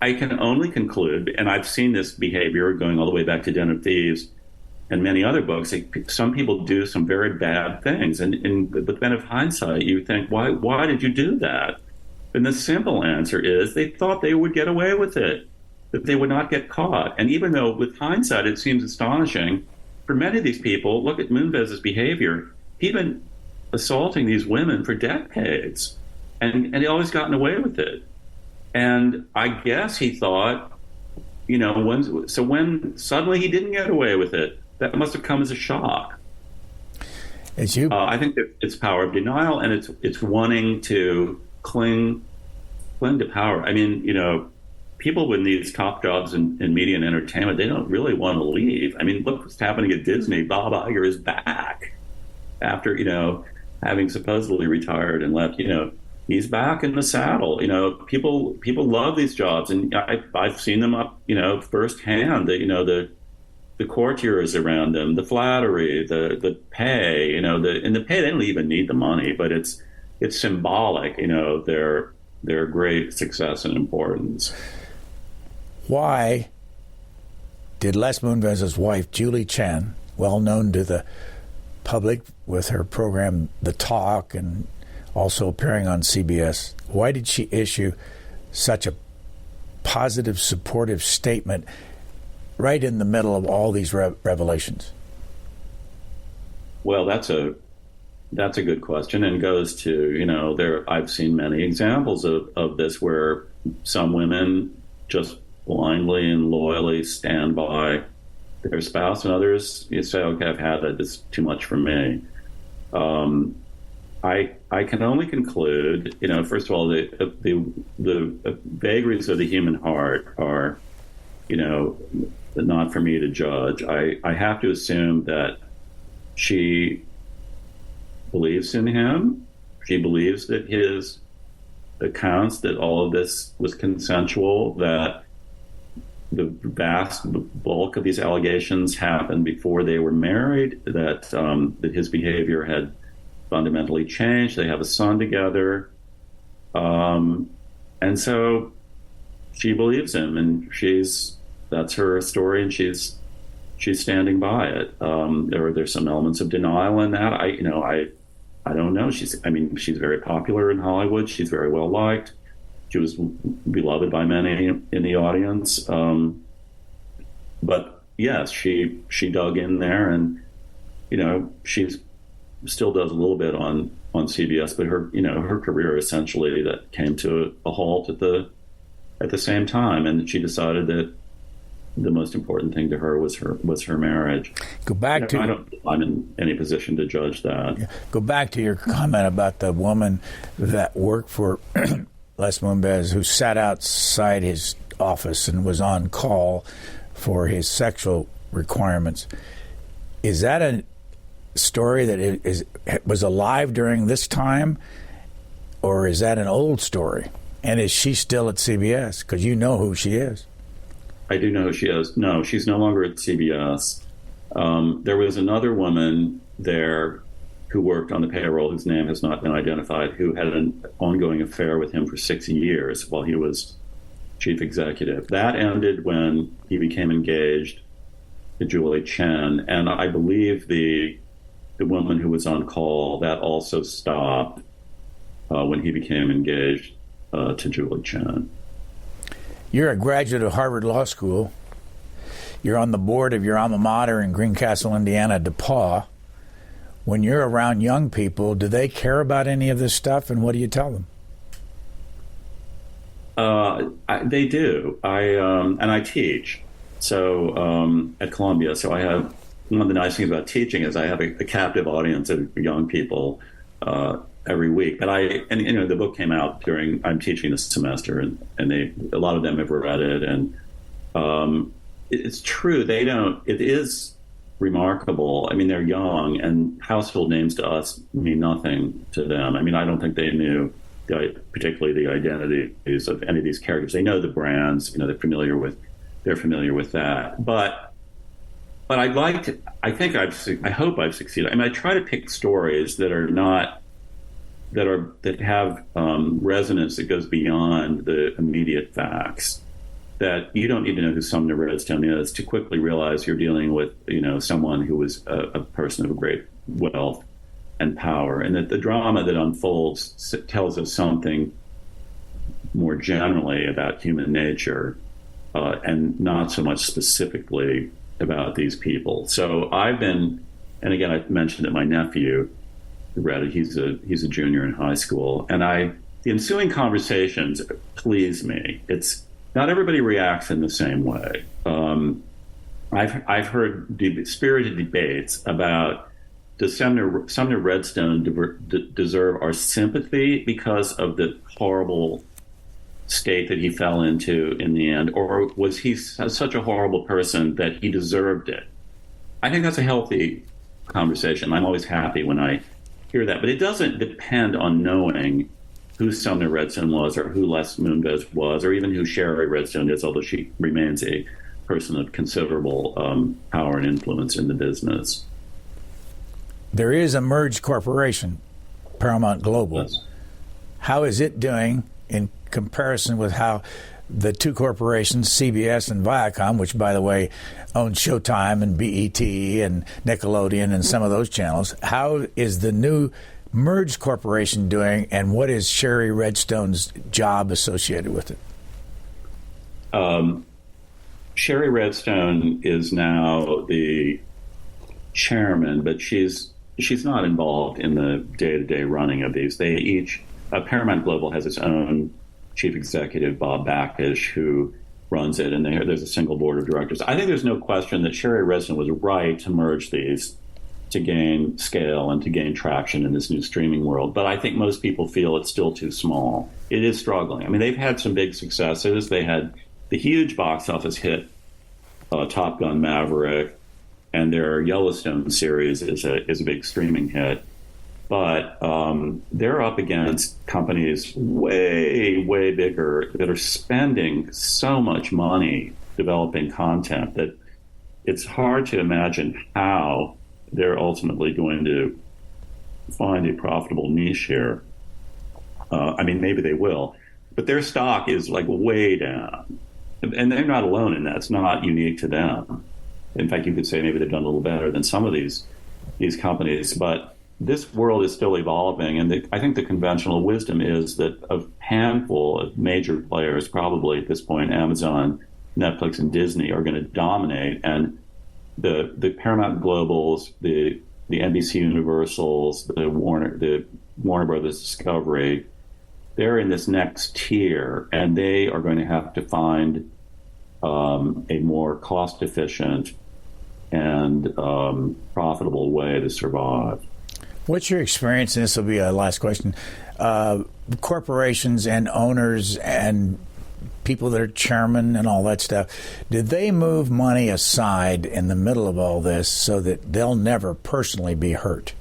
I can only conclude, and I've seen this behavior going all the way back to Den of Thieves and many other books. Some people do some very bad things, and with the benefit of hindsight, you think, why did you do that? And the simple answer is they thought they would get away with it, that they would not get caught. And even though with hindsight it seems astonishing, for many of these people, look at Moonves' behavior. He'd been assaulting these women for decades, and he always gotten away with it. And I guess he thought, when suddenly he didn't get away with it, that must have come as a shock. I think that it's power of denial, and it's wanting to cling to power. I mean, people with these top jobs in media and entertainment, they don't really want to leave. I mean, look what's happening at Disney. Bob Iger is back after, having supposedly retired and left. He's back in the saddle. People love these jobs, and I've seen them up, firsthand. The courtiers around them, the flattery, the pay. And the pay, they don't even need the money, but it's symbolic. Their great success and importance. Why did Les Moonves' wife, Julie Chen, well known to the public with her program The Talk and also appearing on CBS, why did she issue such a positive, supportive statement right in the middle of all these revelations? Well, that's a good question, and goes to, I've seen many examples of this where some women just blindly and loyally stand by their spouse, and others, you say, okay, I've had that, it's too much for me. I can only conclude, first of all, the vagaries of the human heart are, not for me to judge. I have to assume that she believes in him. She believes that his accounts, that all of this was consensual, that the vast bulk of these allegations happened before they were married, that his behavior had fundamentally changed. They have a son together. And so she believes him, and that's her story, and she's standing by it. There's some elements of denial in that. I don't know. She's very popular in Hollywood. She's very well liked. She was beloved by many in the audience. But yes, she dug in there, and she still does a little bit on CBS. But her career essentially that came to a halt at the same time, and she decided that the most important thing to her was her marriage. I'm in any position to judge that. Go back to your comment about the woman that worked for Les Moonves, who sat outside his office and was on call for his sexual requirements. Is that a story that was alive during this time, or is that an old story? And is she still at CBS? Because you know who she is. I do know who she is. No, she's no longer at CBS. There was another woman there who worked on the payroll, whose name has not been identified, who had an ongoing affair with him for 6 years while he was chief executive. That ended when he became engaged to Julie Chen, and I believe the woman who was on call, that also stopped when he became engaged to Julie Chen. You're a graduate of Harvard Law School. You're on the board of your alma mater in Greencastle, Indiana, DePaul. When you're around young people, do they care about any of this stuff, and what do you tell them? They do. I teach. So at Columbia, so I have, one of the nice things about teaching is I have a captive audience of young people every week. But the book came out I'm teaching this semester, and a lot of them have read it, and it's true. It is remarkable. I mean, they're young, and household names to us mean nothing to them. I mean, I don't think they knew particularly the identities of any of these characters. They know the brands, they're familiar with they're familiar with that. But I'd like to. I hope I've succeeded. I mean, I try to pick stories that have resonance that goes beyond the immediate facts. That you don't need to know who Sumner Redstone is to quickly realize you're dealing with, someone who was a person of great wealth and power, and that the drama that unfolds tells us something more generally about human nature, and not so much specifically about these people. So and again, I mentioned that my nephew read it. He's a junior in high school, and the ensuing conversations please me. It's not everybody reacts in the same way. I've heard spirited debates about, does Sumner Redstone deserve our sympathy because of the horrible state that he fell into in the end, or was he such a horrible person that he deserved it? I think that's a healthy conversation. I'm always happy when I hear that, but it doesn't depend on knowing who Sumner Redstone was, or who Les Moonves was, or even who Sherry Redstone is, although she remains a person of considerable power and influence in the business. There is a merged corporation, Paramount Global. Yes. How is it doing in comparison with how the two corporations, CBS and Viacom, which, by the way, own Showtime and BET and Nickelodeon and some of those channels, how is the new merged corporation doing, and what is Sherry Redstone's job associated with it? Sherry Redstone is now the chairman, but she's not involved in the day-to-day running of these. They each, Paramount Global has its own chief executive, Bob Backish, who runs it, and there's a single board of directors. I think there's no question that Sherry Redstone was right to merge these to gain scale and to gain traction in this new streaming world. But I think most people feel it's still too small. It is struggling. I mean, they've had some big successes. They had the huge box office hit, Top Gun Maverick, and their Yellowstone series is a big streaming hit. But they're up against companies way, way bigger that are spending so much money developing content that it's hard to imagine how they're ultimately going to find a profitable niche here. I mean, maybe they will, but their stock is like way down. And they're not alone in that. It's not unique to them. In fact, you could say maybe they've done a little better than some of these companies. But this world is still evolving, and I think the conventional wisdom is that a handful of major players, probably at this point, Amazon, Netflix, and Disney, are going to dominate, and the Paramount Globals, the NBC Universals, the Warner Brothers Discovery, they're in this next tier, and they are going to have to find a more cost-efficient and profitable way to survive. What's your experience, and this will be a last question, corporations and owners and people that are chairman and all that stuff, did they move money aside in the middle of all this so that they'll never personally be hurt?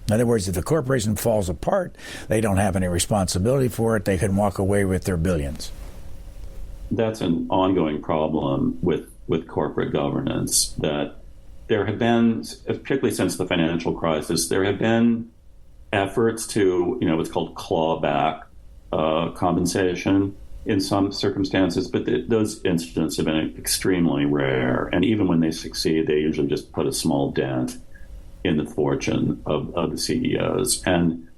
In other words, if the corporation falls apart, they don't have any responsibility for it. They can walk away with their billions. That's an ongoing problem with corporate governance, that there have been, particularly since the financial crisis, there have been efforts to, what's called clawback compensation in some circumstances, but those incidents have been extremely rare. And even when they succeed, they usually just put a small dent in the fortune of the CEOs. And,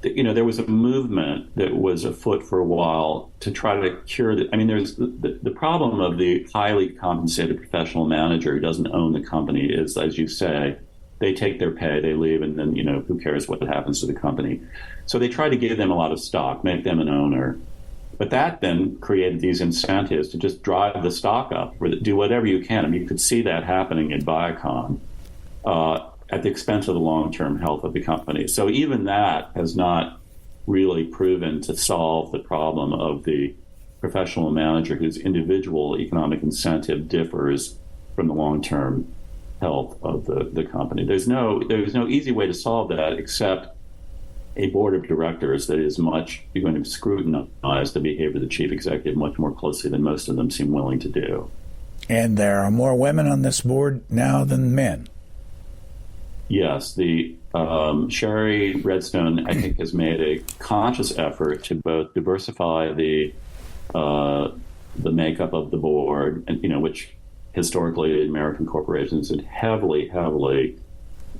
there was a movement that was afoot for a while to try to cure the, there's the problem of the highly compensated professional manager who doesn't own the company is, as you say, they take their pay, they leave, and then, who cares what happens to the company. So they try to give them a lot of stock, make them an owner. But that then created these incentives to just drive the stock up, or do whatever you can. You could see that happening in Viacom at the expense of the long-term health of the company. So even that has not really proven to solve the problem of the professional manager whose individual economic incentive differs from the long-term health of the company. There's no easy way to solve that except a board of directors that is going to scrutinize the behavior of the chief executive much more closely than most of them seem willing to do. And there are more women on this board now than men. Yes, the Sherry Redstone, I think, has made a conscious effort to both diversify the makeup of the board, and which historically American corporations is heavily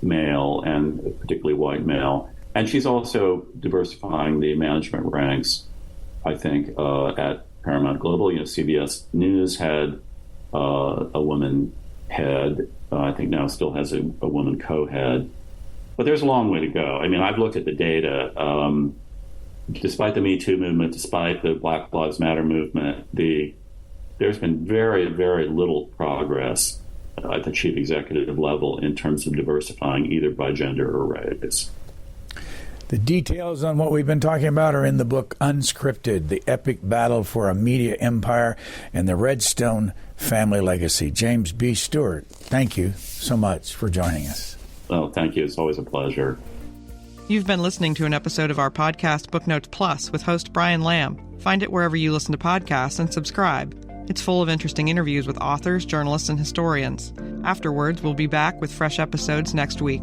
male, and particularly white male. And she's also diversifying the management ranks, I think, at Paramount Global. CBS News had a woman head. I think now still has a woman co-head. But there's a long way to go. I mean, I've looked at the data. Despite the Me Too movement, despite the Black Lives Matter movement, there's been very, very little progress at the chief executive level in terms of diversifying either by gender or race. The details on what we've been talking about are in the book Unscripted, the epic battle for a media empire and the Redstone family legacy. James B. Stewart, thank you so much for joining us. Well, thank you. It's always a pleasure. You've been listening to an episode of our podcast Booknotes Plus with host Brian Lamb. Find it wherever you listen to podcasts and subscribe. It's full of interesting interviews with authors, journalists, and historians. Afterwards, we'll be back with fresh episodes next week.